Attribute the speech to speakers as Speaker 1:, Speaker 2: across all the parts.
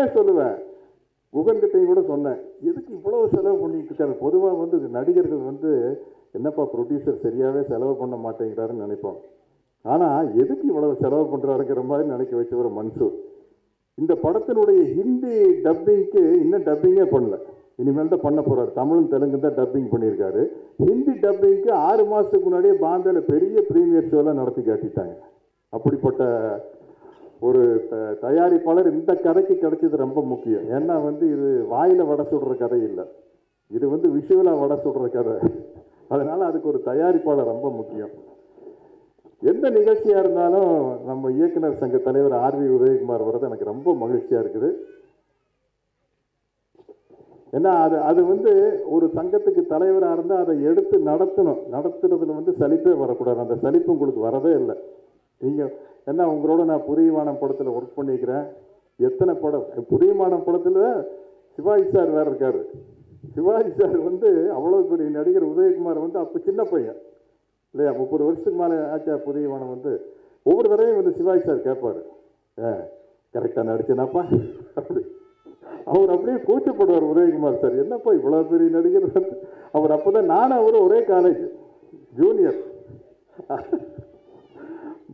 Speaker 1: நானே சொல்லுவேன், குகன்கிட்டையும் கூட சொன்னேன், எதுக்கு இவ்வளவு செலவு பண்ணிட்டு இருக்காரு? பொதுவாக வந்து நடிகர்கள் வந்து என்னப்பா ப்ரொடியூசர் சரியாகவே செலவு பண்ண மாட்டேங்கிறாருன்னு நினைப்போம். ஆனால் எதுக்கு இவ்வளவு செலவு பண்ணுறாருங்கிற மாதிரி நினைக்க வச்சவர் மன்சூர். இந்த படத்தினுடைய ஹிந்தி டப்பிங்க்கு இன்னும் டப்பிங்கே பண்ணல, இனிமேல் தான் பண்ண போகிறார். தமிழும் தெலுங்கு தான் டப்பிங் பண்ணியிருக்காரு. ஹிந்தி டப்பிங்க்கு 6 மாதத்துக்கு முன்னாடியே பாம்பேல பெரிய ப்ரீமியர் ஷோலாம் நடத்தி காட்டிட்டாங்க. அப்படிப்பட்ட ஒரு தயாரிப்பாளர் இந்த கதைக்கு கிடைச்சது ரொம்ப முக்கியம். ஏன்னா வந்து இது வாயில் வடை சுடுற கதை இல்லை, இது வந்து விஷுவலாக வடை சுடுற கதை. அதனால் அதுக்கு ஒரு தயாரிப்பாளர் ரொம்ப முக்கியம். எந்த நிகழ்ச்சியாக இருந்தாலும் நம்ம இயக்குனர் சங்க தலைவர் ஆர்வி உதயகுமார் வர்றது எனக்கு ரொம்ப மகிழ்ச்சியாக இருக்குது. ஏன்னா அது வந்து ஒரு சங்கத்துக்கு தலைவராக இருந்தால் அதை எடுத்து நடத்துறதுல வந்து சலிப்பே வரக்கூடாது. அந்த சலிப்பு உங்களுக்கு வரவே இல்லை. நீங்கள் என்ன, உங்களோட நான் புரியவானம் படத்தில் ஒர்க் பண்ணிக்கிறேன். எத்தனை படம், புரியவானம் படத்தில் சிவாஜி சார் வேறு இருக்கார். சிவாஜி சார் வந்து அவ்வளோ பெரிய நடிகர். உதயகுமார் வந்து அப்போ சின்ன பையன் இல்லையா, 30 வருஷத்துக்கு மேலே ஆச்சா. புரியவானம் வந்து ஒவ்வொரு தடவையும் வந்து சிவாஜி சார் கேட்பார், கரெக்டாக நடிச்சேனாப்பா அப்படி. அவர் அப்படியே கூச்சப்படுவார் உதயகுமார் சார், என்னப்பா இவ்வளோ பெரிய நடிகர். அவர் அப்போ தான் நானும் அவரும் ஒரே காலேஜ் ஜூனியர்.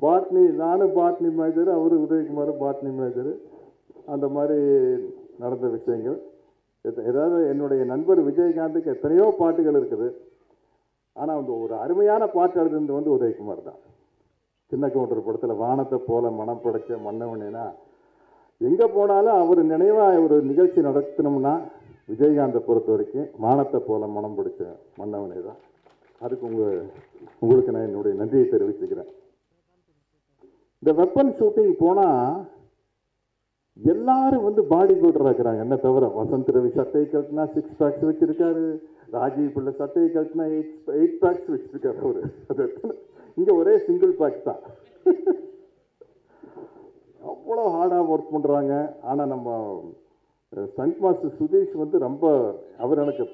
Speaker 1: பாட்னி, நானும் பாட்னி மேஜர், அவரு உதயகுமார் பாட்னி மேஜர். அந்த மாதிரி நடந்த விஷயங்கள். ஏதாவது என்னுடைய நண்பர் விஜயகாந்துக்கு எத்தனையோ பாட்டுகள் இருக்குது. ஆனால் வந்து ஒரு அருமையான பாட்டு எழுதுனது வந்து உதயகுமார் தான். சின்ன கவுண்டர் படத்தில் வானத்தை போல மனம் படைச்ச மன்னவனேனா, எங்கே போனாலும் அவர் நினைவாக ஒரு நிகழ்ச்சி நடத்தணும்னா விஜயகாந்தை பொறுத்த வரைக்கும் வானத்தை போல மனம் பிடிச்ச மன்னவனே தான். அதுக்கு உங்களுக்கு நான் என்னுடைய நன்றியை தெரிவிச்சுக்கிறேன். இந்த வெப்பன் ஷூட்டிங் போனால் எல்லாரும் வந்து பாடி பில்டராக இருக்கிறாங்க. என்ன தவிர வசந்த் ரவி சட்டையை கட்டினா 6 பேக்ஸ் வச்சிருக்காரு, ராஜீவ் பிள்ளை சட்டையை கட்டினா 8 பேக்ஸ் வச்சிருக்காரு அவரு. அது இங்கே ஒரே சிங்கிள் பேக் தான். அவ்வளோ ஹார்டாக ஒர்க் பண்ணுறாங்க. ஆனால் நம்ம ஸ்டண்ட் மாஸ்டர் சுதீஷ் வந்து ரொம்ப, அவர் எனக்கு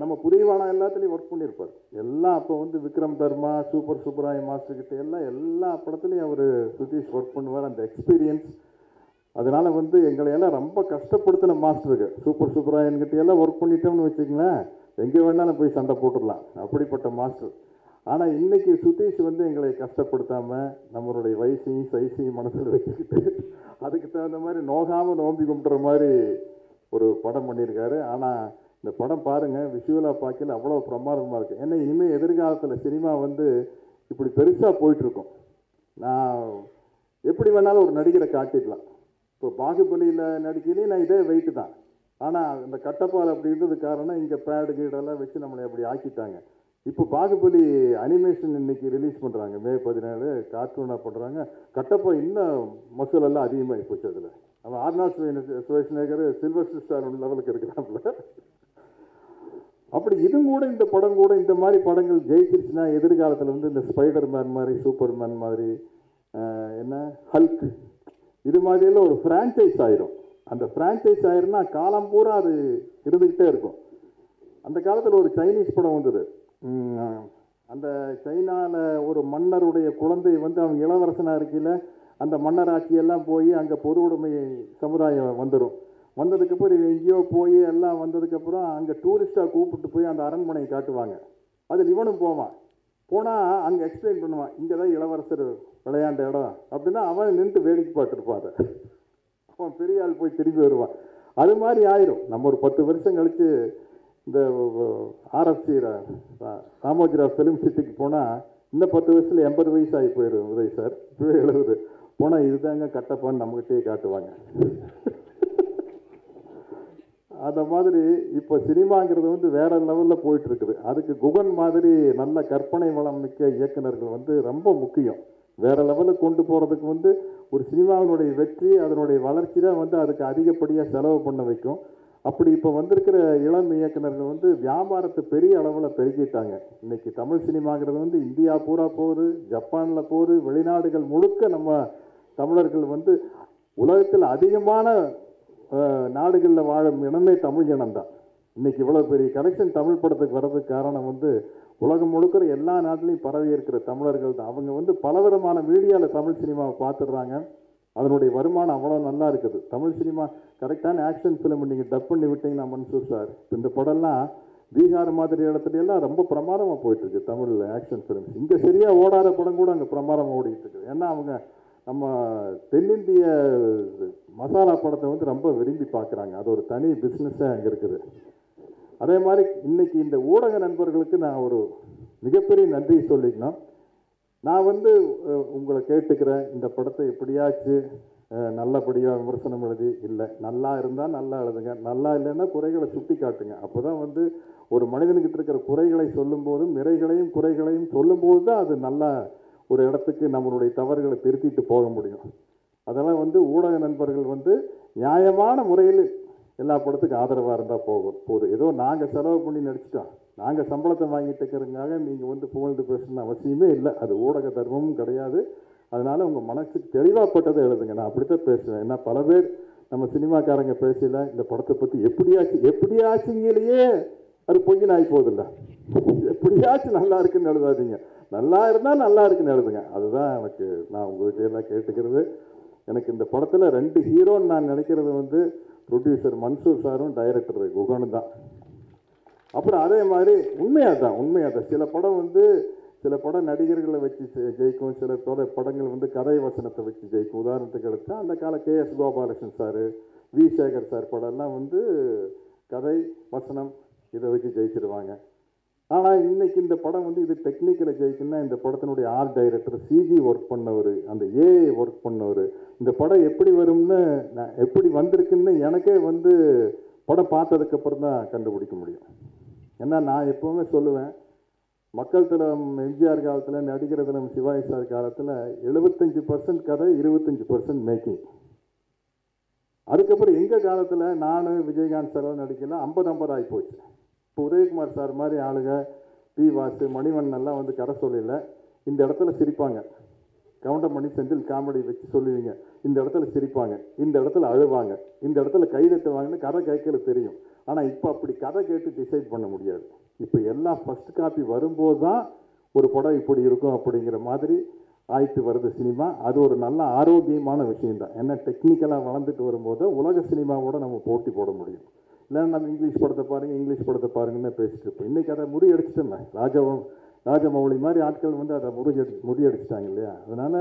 Speaker 1: நம்ம புரியவானம் எல்லாத்துலேயும் ஒர்க் பண்ணியிருப்பார். எல்லாம் அப்போ வந்து விக்ரம் தர்மா, சூப்பர் சுப்பராய மாஸ்டர்கிட்ட எல்லா படத்துலையும் அவர் சுதீஷ் ஒர்க் பண்ணுவார். அந்த எக்ஸ்பீரியன்ஸ் அதனால் வந்து எங்களையெல்லாம் ரொம்ப கஷ்டப்படுத்தின மாஸ்டருக்கு. சூப்பர் சுப்பராயன்கிட்ட எல்லாம் ஒர்க் பண்ணிட்டோம்னு வச்சுக்கங்களேன், எங்கே வேணாலும் போய் சண்டை போட்டுடலாம், அப்படிப்பட்ட மாஸ்டர். ஆனால் இன்றைக்கி சுதீஷ் வந்து எங்களை கஷ்டப்படுத்தாமல் நம்மளுடைய வயசையும் சைஸையும் மனசில் வச்சுக்கிட்டு அதுக்கு தகுந்த மாதிரி நோகாமல் நோம்பி கும்பிட்ற மாதிரி ஒரு படம் பண்ணியிருக்காரு. ஆனால் இந்த படம் பாருங்கள், விஷுவலாக பார்க்கல அவ்வளோ பிரமாதமாக இருக்குது. ஏன்னா இனிமேல் எதிர்காலத்தில் சினிமா வந்து இப்படி பெருசாக போயிட்டுருக்கும். நான் எப்படி வேணாலும் ஒரு நடிகரை காட்டிடலாம். இப்போ பாகுபலியில் நடிக்கையிலேயே நான் இதே வெயிட்டு தான். ஆனால் இந்த கட்டப்பால் அப்படி இருந்தது காரணம் இங்கே பேடு கீடெல்லாம் வச்சு நம்மளை அப்படி ஆக்கிட்டாங்க. இப்போ பாகுபலி அனிமேஷன் இன்னைக்கு ரிலீஸ் பண்ணுறாங்க, May 17 கார்ட்டூனாக பண்ணுறாங்க. கட்டப்பா இன்னும் மசூலெல்லாம் அதிகமாகி போச்சு. அதில் அவன் ஆர்னால்ட் ஷ்வார்ஸ்நெகர் சில்வஸ்டர் ஸ்டார் லெவலுக்கு இருக்கிறாப்புல. அப்படி இதுவும் கூட இந்த படம் கூட இந்த மாதிரி படங்கள் ஜெயிச்சிருச்சுன்னா எதிர்காலத்தில் வந்து இந்த ஸ்பைடர் மேன் மாதிரி, சூப்பர் மேன் மாதிரி, என்ன ஹல்க், இது மாதிரியெல்லாம் ஒரு ஃப்ரான்ச்சைஸ் ஆயிரும். அந்த ஃப்ரான்ச்சைஸ் ஆயிருன்னா காலம் பூரா அது இருந்துக்கிட்டே இருக்கும். அந்த காலத்தில் ஒரு சைனீஸ் படம் வந்தது. அந்த சைனாவில் ஒரு மன்னருடைய குழந்தை வந்து அவங்க இளவரசனாக இருக்கையில் அந்த மன்னராட்சியெல்லாம் போய் அங்கே பொது உடைமை சமுதாயம் வந்ததுக்கப்புறம் எங்கேயோ போய் எல்லாம் வந்ததுக்கப்புறம் அங்கே டூரிஸ்டாக கூப்பிட்டு போய் அந்த அரண்மனையை காட்டுவாங்க. அதில் இவனும் போனால் அங்கே எக்ஸ்பிளைன் பண்ணுவான், இங்கே தான் இளவரசர் விளையாண்ட இடம் அப்படின்னா அவன் நின்று வேடிக்கை பார்த்துருப்பான். அதை அவன் பெரிய ஆள் போய் திரும்பி வருவான். அது மாதிரி ஆயிரும். நம்ம ஒரு 10 வருஷம் கழித்து இந்த RFC ராமோஜிராவ் ஃபிலிம் சிட்டிக்கு போனால் இன்னும் 10 வருஷத்தில் 80 வயசு ஆகி போயிடும் உதய் சார். இப்போவே 70 போனால் இதுதாங்க கட்டப்பான்னு நம்மகிட்டே காட்டுவாங்க. அந்த மாதிரி இப்போ சினிமாங்கிறது வந்து வேற லெவலில் போயிட்டுருக்குது. அதுக்கு குகன் மாதிரி நல்ல கற்பனை வளம் மிக்க இயக்குநர்கள் வந்து ரொம்ப முக்கியம். வேற லெவலுக்கு கொண்டு போகிறதுக்கு வந்து ஒரு சினிமாவினுடைய வெற்றி, அதனுடைய வளர்ச்சி தான் வந்து அதுக்கு அதிகப்படியாக செலவு பண்ண வைக்கும். அப்படி இப்போ வந்திருக்கிற இளம் இயக்குநர்கள் வந்து வியாபாரத்தை பெரிய அளவில் பெருக்கிட்டாங்க. இன்னைக்கு தமிழ் சினிமாங்கிறது வந்து இந்தியா பூரா போகுது, ஜப்பானில் போகுது, வெளிநாடுகள் முழுக்க நம்ம தமிழர்கள் வந்து உலகத்தில் அதிகமான நாடுகளில் வாழும் இனமே தமிழ் இனம்தான். இன்னைக்கு இவ்வளோ பெரிய கலெக்ஷன் தமிழ் படத்துக்கு வர்றதுக்கு காரணம் வந்து உலகம் முழுக்கிற எல்லா நாட்டிலையும் பரவி இருக்கிற தமிழர்கள் தான். அவங்க வந்து பலவிதமான மீடியாவில் தமிழ் சினிமாவை பார்த்துடுறாங்க. அதனுடைய வருமானம் அவ்வளோ நல்லா இருக்குது. தமிழ் சினிமா கரெக்டான ஆக்ஷன் ஃபிலிம் நீங்கள் டப் பண்ணி விட்டீங்கன்னா மன்சூர் சார், இந்த படம்லாம் பீகார் மாதிரி இடத்துலையெல்லாம் ரொம்ப பிரமாதமாக போயிட்டுருக்கு தமிழில் ஆக்ஷன் ஃபிலிம்ஸ். இங்கே சரியாக ஓடாத படம் கூட அங்கே பிரமாதமாக ஓடிட்டு இருக்குது. ஏன்னா அவங்க நம்ம தென்னிந்திய மசாலா படத்தை வந்து ரொம்ப விரும்பி பார்க்குறாங்க. அது ஒரு தனி பிஸ்னஸாக அங்கே இருக்குது. அதே மாதிரி இன்னைக்கு இந்த ஊடக நண்பர்களுக்கு நான் ஒரு மிகப்பெரிய நன்றி சொல்லிக்கணும். நான் வந்து உங்களை கேட்டுக்கிறேன், இந்த படத்தை எப்படியாச்சு நல்லபடியாக விமர்சனம் எழுதி, இல்லை நல்லா இருந்தால் நல்லா எழுதுங்க, நல்லா இல்லைன்னா குறைகளை சுட்டி காட்டுங்க. அப்போ தான் வந்து ஒரு மனிதனுக்கிட்ட இருக்கிற குறைகளை சொல்லும்போதும் நிறைகளையும் குறைகளையும் சொல்லும்போது தான் அது நல்லா ஒரு இடத்துக்கு நம்மளுடைய தவறுகளை திருத்திட்டு போக முடியும். அதெல்லாம் வந்து ஊடக நண்பர்கள் வந்து நியாயமான முறையில் எல்லா படத்துக்கும் ஆதரவாக இருந்தால் போதும். ஏதோ நாங்கள் செலவு பண்ணி நடிச்சிட்டோம், நாங்கள் சம்பளத்தை வாங்கிட்டு இருக்கிறதுக்காக நீங்கள் வந்து புகழ்ந்து பேசணும்னு அவசியமே இல்லை. அது ஊடக தர்மமும் கிடையாது. அதனால் உங்கள் மனசுக்கு தெளிவாகப்பட்டதை எழுதுங்க. நான் அப்படித்தான் பேசுவேன். ஏன்னா பல பேர் நம்ம சினிமாக்காரங்க பேசல இந்த படத்தை பற்றி எப்படியாச்சுங்களையே அது பொய்யின் ஆகி போகுதில்ல. எப்படியாச்சும் நல்லா இருக்குன்னு எழுதாதீங்க, நல்லா இருந்தால் நல்லா இருக்குன்னு எழுதுங்க. அதுதான் எனக்கு நான் உங்கள்கிட்ட எல்லாம் கேட்டுக்கிறது. எனக்கு இந்த படத்தில் 2 ஹீரோன்னு நான் நினைக்கிறது வந்து ப்ரொடியூசர் மன்சூர் சாரும் டைரக்டர் குகனும் தான். அப்புறம் அதே மாதிரி உண்மையாக தான் சில படம் நடிகர்களை வச்சு ஜெயிக்கும், சில படங்கள் வந்து கதை வசனத்தை வச்சு ஜெயிக்கும். உதாரணத்துக்கு எடுத்தா அந்த கால KS Gopalakrishnan sir, V Sekhar sir படம்லாம் வந்து கதை வசனம் இதை வச்சு ஜெயிச்சிருவாங்க. ஆனால் இன்னைக்கு இந்த படம் வந்து இது டெக்னிக்கலை ஜெயிக்குன்னா இந்த படத்தினுடைய ஆர்ட் டைரக்டர் CG ஒர்க் பண்ணவர், அந்த AI ஒர்க் பண்ணவர், இந்த படம் எப்படி வரும்னு எப்படி வந்திருக்குன்னு எனக்கே வந்து படம் பார்த்ததுக்கப்புறம் தான் கண்டுபிடிக்க முடியும். ஏன்னா நான் எப்போவுமே சொல்லுவேன், மக்கள் திலம் எம்ஜிஆர் காலத்தில், நடிகர் திலம் சிவாஜி சார் காலத்தில் 75% கதை, 25% மேக்கிங். அதுக்கப்புறம் எங்கள் காலத்தில் நான் விஜயகாந்த் சார் நடிக்கலாம் 50-50 ஆகி போச்சு. இப்போ உதயகுமார் சார் மாதிரி ஆளுங்க, பி வாசு, மணிவண்ணெல்லாம் வந்து கதை சொல்லல, இந்த இடத்துல சிரிப்பாங்க. கவுண்டமணி செந்தில் காமெடி வச்சு சொல்லுவீங்க, இந்த இடத்துல சிரிப்பாங்க, இந்த இடத்துல அழுவாங்க, இந்த இடத்துல கைதட்டுவாங்கன்னு கதை கேட்கறது தெரியும். ஆனால் இப்போ அப்படி கதை கேட்டு டிசைட் பண்ண முடியாது. இப்போ எல்லாம் ஃபஸ்ட் காப்பி வரும்போது தான் ஒரு படம் இப்படி இருக்கும் அப்படிங்கிற மாதிரி ஆயிட்டு வருது சினிமா. அது ஒரு நல்ல ஆரோக்கியமான விஷயம்தான். ஏன்னா டெக்னிக்கலாக வளர்ந்துட்டு வரும்போது உலக சினிமாவோட நம்ம போட்டி போட முடியும். இல்லைன்னா நம்ம இங்கிலீஷ் படத்தை பாருங்கன்னு பேசிட்டு இருப்போம். இன்றைக்கி அதை முறியடிச்சிட்டோமே, ராஜமௌழி மாதிரி ஆட்கள் வந்து அதை முறியடிச்சிட்டாங்க இல்லையா. அதனால்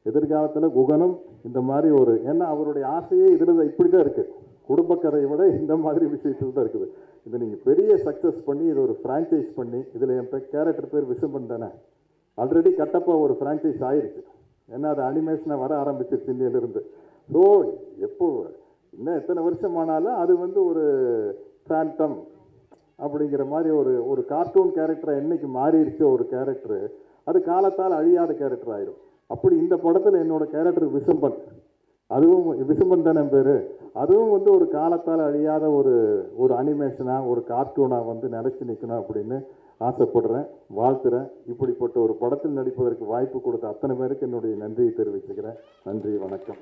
Speaker 1: எதிர்காலத்தில் குகனும் இந்த மாதிரி ஏன்னா அவருடைய ஆசையே இதில் இப்படி தான் இருக்குது, குடும்ப கதையை விட இந்த மாதிரி விஷயத்தில் தான் இருக்குது. இதை நீங்கள் பெரிய சக்ஸஸ் பண்ணி இதை ஒரு ஃப்ரான்ச்சைஸ் பண்ணி, இதில் என் கேரக்டர் பேர் விசம்பன் தானே, ஆல்ரெடி கட்டப்பாக ஒரு ஃப்ரான்ச்சைஸ் ஆகிடுச்சு. ஏன்னா அது அனிமேஷனாக வர ஆரம்பிச்சிருச்சு இந்தியிலிருந்து. ஸோ எப்போ இன்னும் எத்தனை வருஷம் ஆனாலும் அது வந்து ஒரு ஃபேண்டம் அப்படிங்கிற மாதிரி ஒரு கார்ட்டூன் கேரக்டராக என்னைக்கு மாறிடுச்சு ஒரு கேரக்டரு, அது காலத்தால் அழியாத கேரக்டர் ஆயிடும். அப்படி இந்த படத்தில் என்னோடய கேரக்டர் விசம்பன், அதுவும் விசம்பன் தானே பேர், அதுவும் வந்து ஒரு காலத்தால் அழியாத ஒரு அனிமேஷனாக ஒரு கார்ட்டூனாக வந்து நினச்சி நிற்கணும் அப்படின்னு ஆசைப்படுறேன், வாழ்த்துறேன். இப்படிப்பட்ட ஒரு படத்தில் நடிப்பதற்கு வாய்ப்பு கொடுத்த அத்தனை பேருக்கு என்னுடைய நன்றியை தெரிவிச்சுக்கிறேன். நன்றி, வணக்கம்.